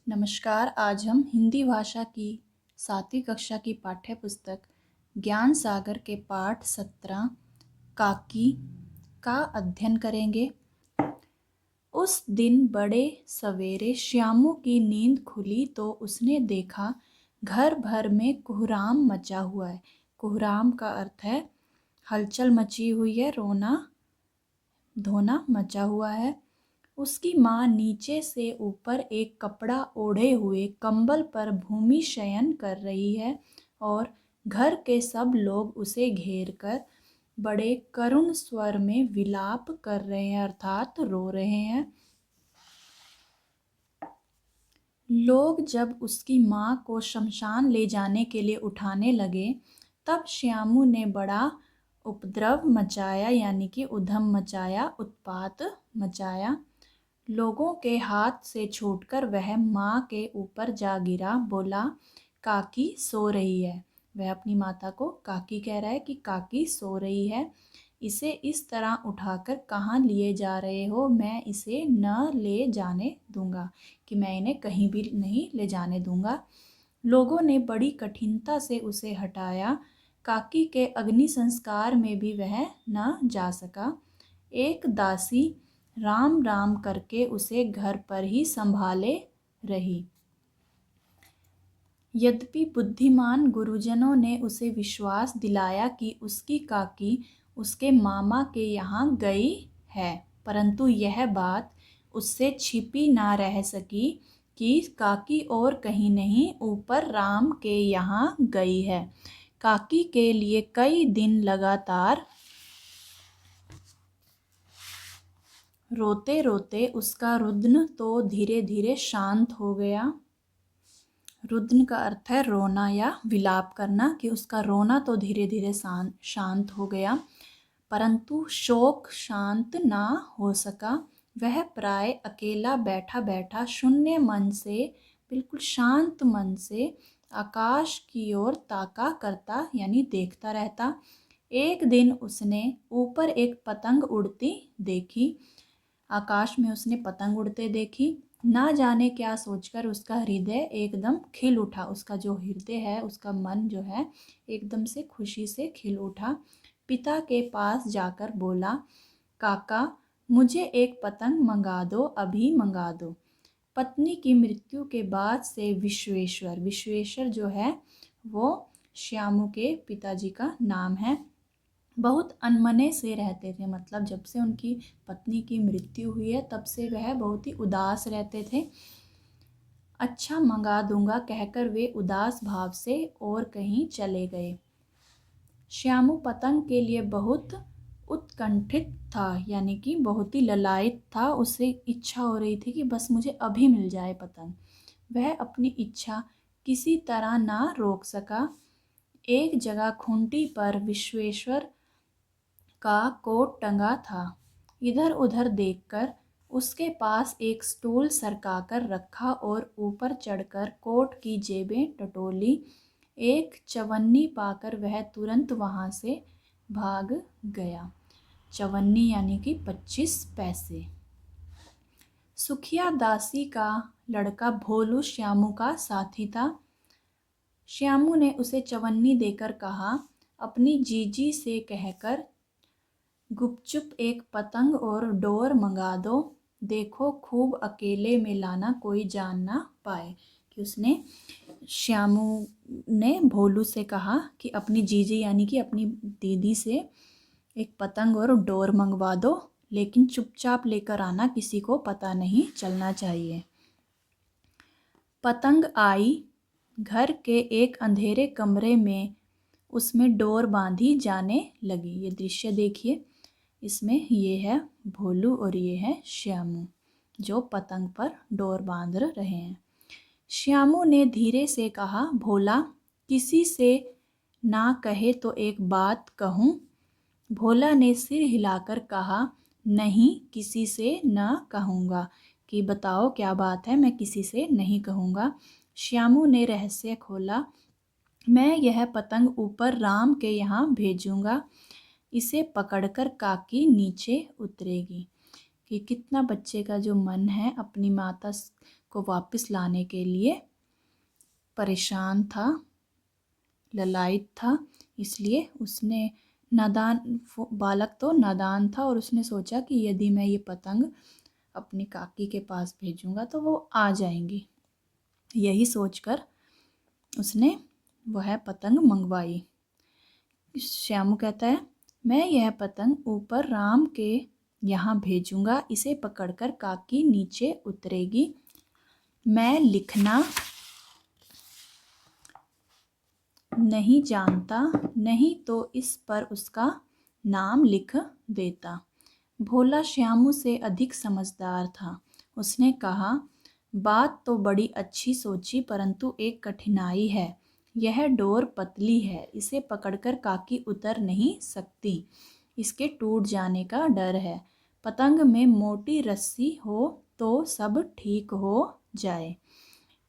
नमस्कार। आज हम हिंदी भाषा की 7वीं कक्षा की पाठ्य पुस्तक ज्ञान सागर के पाठ 17 काकी का अध्ययन करेंगे। उस दिन बड़े सवेरे श्यामू की नींद खुली तो उसने देखा घर भर में कोहराम मचा हुआ है। कोहराम का अर्थ है हलचल मची हुई है, रोना धोना मचा हुआ है। उसकी माँ नीचे से ऊपर एक कपड़ा ओढ़े हुए कंबल पर भूमि शयन कर रही है और घर के सब लोग उसे घेर कर बड़े करुण स्वर में विलाप कर रहे हैं, अर्थात रो रहे हैं। लोग जब उसकी माँ को शमशान ले जाने के लिए उठाने लगे तब श्यामू ने बड़ा उपद्रव मचाया, यानी कि उधम मचाया, उत्पात मचाया। लोगों के हाथ से छूटकर वह माँ के ऊपर जा गिरा। बोला, काकी सो रही है। वह अपनी माता को काकी कह रहा है कि काकी सो रही है, इसे इस तरह उठाकर कहाँ लिए जा रहे हो? मैं इसे न ले जाने दूंगा, कि मैं इन्हें कहीं भी नहीं ले जाने दूंगा। लोगों ने बड़ी कठिनता से उसे हटाया। काकी के अग्नि संस्कार में भी वह न जा सका। एक दासी राम राम करके उसे घर पर ही संभाले रही। यद्यपि बुद्धिमान गुरुजनों ने उसे विश्वास दिलाया कि उसकी काकी उसके मामा के यहाँ गई है, परंतु यह बात उससे छिपी ना रह सकी कि काकी और कहीं नहीं, ऊपर राम के यहाँ गई है। काकी के लिए कई दिन लगातार रोते रोते उसका रुदन तो धीरे धीरे शांत हो गया। रुदन का अर्थ है रोना या विलाप करना, कि उसका रोना तो धीरे धीरे शांत हो गया, परंतु शोक शांत ना हो सका। वह प्राय अकेला बैठा बैठा शून्य मन से, बिल्कुल शांत मन से आकाश की ओर ताका करता, यानी देखता रहता। एक दिन उसने ऊपर एक पतंग उड़ती देखी। आकाश में उसने पतंग उड़ते देखी। ना जाने क्या सोचकर उसका हृदय एकदम खिल उठा। उसका जो हृदय है, उसका मन जो है, एकदम से खुशी से खिल उठा। पिता के पास जाकर बोला, काका मुझे एक पतंग मंगा दो, अभी मंगा दो। पत्नी की मृत्यु के बाद से विश्वेश्वर जो है वो श्यामू के पिताजी का नाम है, बहुत अनमने से रहते थे। मतलब जब से उनकी पत्नी की मृत्यु हुई है तब से वह बहुत ही उदास रहते थे। अच्छा मंगा दूंगा कहकर वे उदास भाव से और कहीं चले गए। श्यामू पतंग के लिए बहुत उत्कंठित था, यानी कि बहुत ही ललायित था। उसे इच्छा हो रही थी कि बस मुझे अभी मिल जाए पतंग। वह अपनी इच्छा किसी तरह ना रोक सका। एक जगह खूंटी पर विश्वेश्वर का कोट टंगा था। इधर उधर देखकर उसके पास एक स्टूल सरकाकर रखा और ऊपर चढ़कर कोट की जेबें टटोली। एक चवन्नी पाकर वह तुरंत वहाँ से भाग गया। चवन्नी यानी कि 25 पैसे। सुखिया दासी का लड़का भोलू श्यामू का साथी था। श्यामू ने उसे चवन्नी देकर कहा, अपनी जीजी से कहकर गुपचुप एक पतंग और डोर मंगा दो। देखो खूब अकेले में लाना, कोई जान ना पाए। कि उसने श्यामू ने भोलू से कहा कि अपनी जीजी यानी कि अपनी दीदी से एक पतंग और डोर मंगवा दो, लेकिन चुपचाप लेकर आना, किसी को पता नहीं चलना चाहिए। पतंग आई। घर के एक अंधेरे कमरे में उसमें डोर बांधी जाने लगी। ये दृश्य देखिए, इसमें ये है भोलू और ये है श्यामू जो पतंग पर डोर बांध रहे हैं। श्यामू ने धीरे से कहा, भोला किसी से ना कहे तो एक बात कहूँ। भोला ने सिर हिलाकर कहा, नहीं किसी से न कहूँगा। कि बताओ क्या बात है? मैं किसी से नहीं कहूँगा। श्यामू ने रहस्य खोला, मैं यह पतंग ऊपर राम के यहाँ भेजूँगा, इसे पकड़कर काकी नीचे उतरेगी। कि कितना बच्चे का जो मन है अपनी माता को वापस लाने के लिए परेशान था, ललायित था। इसलिए उसने बालक तो नादान था और उसने सोचा कि यदि मैं ये पतंग अपनी काकी के पास भेजूंगा तो वो आ जाएंगी। यही सोचकर उसने वह पतंग मंगवाई। श्यामू कहता है, मैं यह पतंग ऊपर राम के यहाँ भेजूंगा, इसे पकड़कर काकी नीचे उतरेगी। मैं लिखना नहीं जानता, नहीं तो इस पर उसका नाम लिख देता। भोला श्यामू से अधिक समझदार था। उसने कहा, बात तो बड़ी अच्छी सोची, परंतु एक कठिनाई है। यह डोर पतली है, इसे पकड़कर काकी उतर नहीं सकती। इसके टूट जाने का डर है। पतंग में मोटी रस्सी हो तो सब ठीक हो जाए।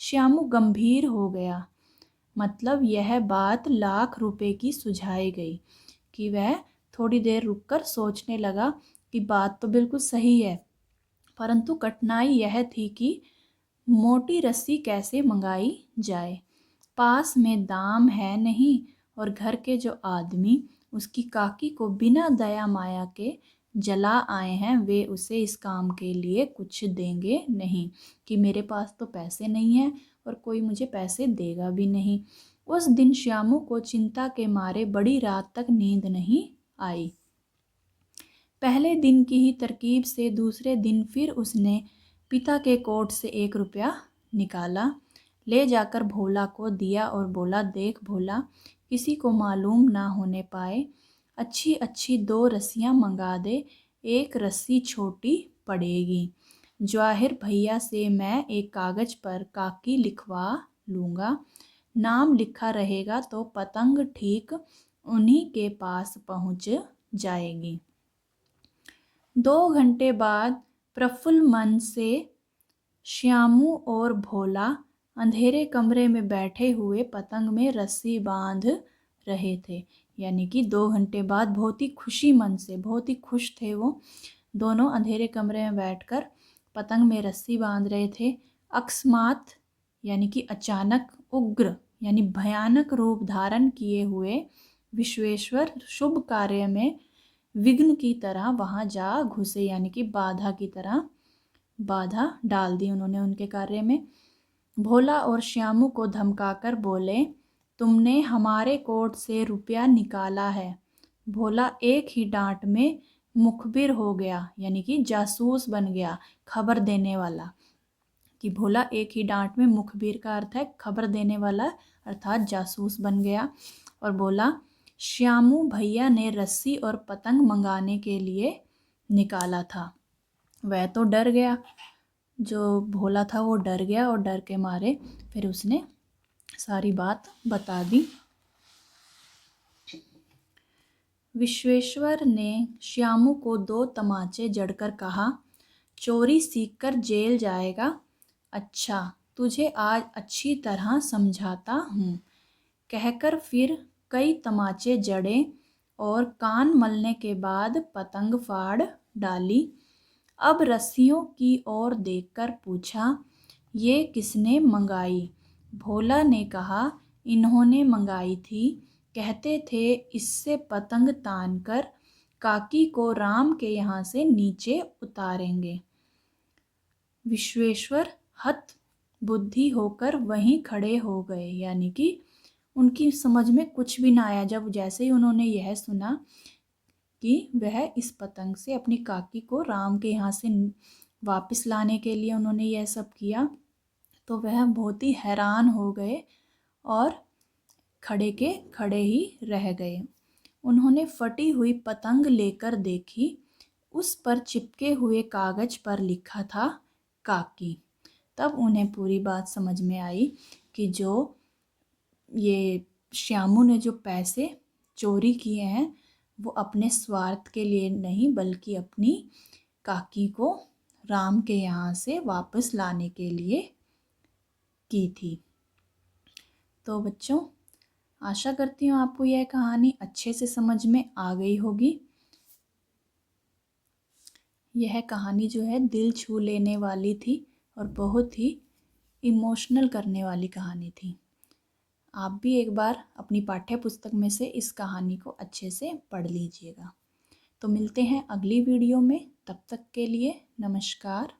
श्यामू गंभीर हो गया। मतलब यह बात लाख रुपए की सुझाई गई कि वह थोड़ी देर रुककर सोचने लगा कि बात तो बिल्कुल सही है, परंतु कठिनाई यह थी कि मोटी रस्सी कैसे मंगाई जाए। पास में दाम है नहीं और घर के जो आदमी उसकी काकी को बिना दया माया के जला आए हैं, वे उसे इस काम के लिए कुछ देंगे नहीं कि मेरे पास तो पैसे नहीं हैं और कोई मुझे पैसे देगा भी नहीं। उस दिन श्यामू को चिंता के मारे बड़ी रात तक नींद नहीं आई। पहले दिन की ही तरकीब से दूसरे दिन फिर उसने पिता के कोट से 1 रुपया निकाला, ले जाकर भोला को दिया और बोला, देख भोला, किसी को मालूम ना होने पाए, अच्छी अच्छी 2 रस्सियाँ मंगा दे, एक रस्सी छोटी पड़ेगी। जवाहिर भैया से मैं एक कागज़ पर काकी लिखवा लूँगा, नाम लिखा रहेगा तो पतंग ठीक उन्हीं के पास पहुँच जाएगी। 2 घंटे बाद प्रफुल्ल मन से श्यामू और भोला अंधेरे कमरे में बैठे हुए पतंग में रस्सी बांध रहे थे। यानी कि 2 घंटे बाद बहुत ही खुशी मन से, बहुत ही खुश थे वो दोनों अंधेरे कमरे में बैठकर पतंग में रस्सी बांध रहे थे। अकस्मात यानी कि अचानक, उग्र यानी भयानक रूप धारण किए हुए विश्वेश्वर शुभ कार्य में विघ्न की तरह वहां जा घुसे, यानी कि बाधा की तरह बाधा डाल दी उन्होंने उनके कार्य में। भोला और श्यामू को धमकाकर बोले, तुमने हमारे कोट से रुपया निकाला है। भोला एक ही डांट में मुखबिर हो गया, यानी कि जासूस बन गया, खबर देने वाला। कि भोला एक ही डांट में, मुखबिर का अर्थ है खबर देने वाला, अर्थात जासूस बन गया और बोला, श्यामू भैया ने रस्सी और पतंग मंगाने के लिए निकाला था। वह तो डर गया, जो भोला था वो डर गया और डर के मारे फिर उसने सारी बात बता दी। विश्वेश्वर ने श्यामू को 2 तमाचे जड़कर कहा, चोरी सीखकर जेल जाएगा। अच्छा, तुझे आज अच्छी तरह समझाता हूँ। कहकर फिर कई तमाचे जड़े और कान मलने के बाद पतंग फाड़ डाली। अब रस्सियों की ओर देखकर पूछा, ये किसने मंगाई? भोला ने कहा, इन्होंने मंगाई थी। कहते थे इससे पतंग तान कर काकी को राम के यहाँ से नीचे उतारेंगे। विश्वेश्वर हत बुद्धि होकर वहीं खड़े हो गए, यानी कि उनकी समझ में कुछ भी ना आया। जब जैसे ही उन्होंने यह सुना कि वह इस पतंग से अपनी काकी को राम के यहाँ से वापस लाने के लिए उन्होंने यह सब किया, तो वह बहुत ही हैरान हो गए और खड़े के खड़े ही रह गए। उन्होंने फटी हुई पतंग लेकर देखी, उस पर चिपके हुए कागज पर लिखा था काकी। तब उन्हें पूरी बात समझ में आई कि जो ये श्यामू ने जो पैसे चोरी किए हैं वो अपने स्वार्थ के लिए नहीं, बल्कि अपनी काकी को राम के यहाँ से वापस लाने के लिए की थी। तो बच्चों, आशा करती हूँ आपको यह कहानी अच्छे से समझ में आ गई होगी। यह कहानी जो है दिल छू लेने वाली थी और बहुत ही इमोशनल करने वाली कहानी थी। आप भी एक बार अपनी पाठ्य पुस्तक में से इस कहानी को अच्छे से पढ़ लीजिएगा। तो मिलते हैं अगली वीडियो में, तब तक के लिए नमस्कार।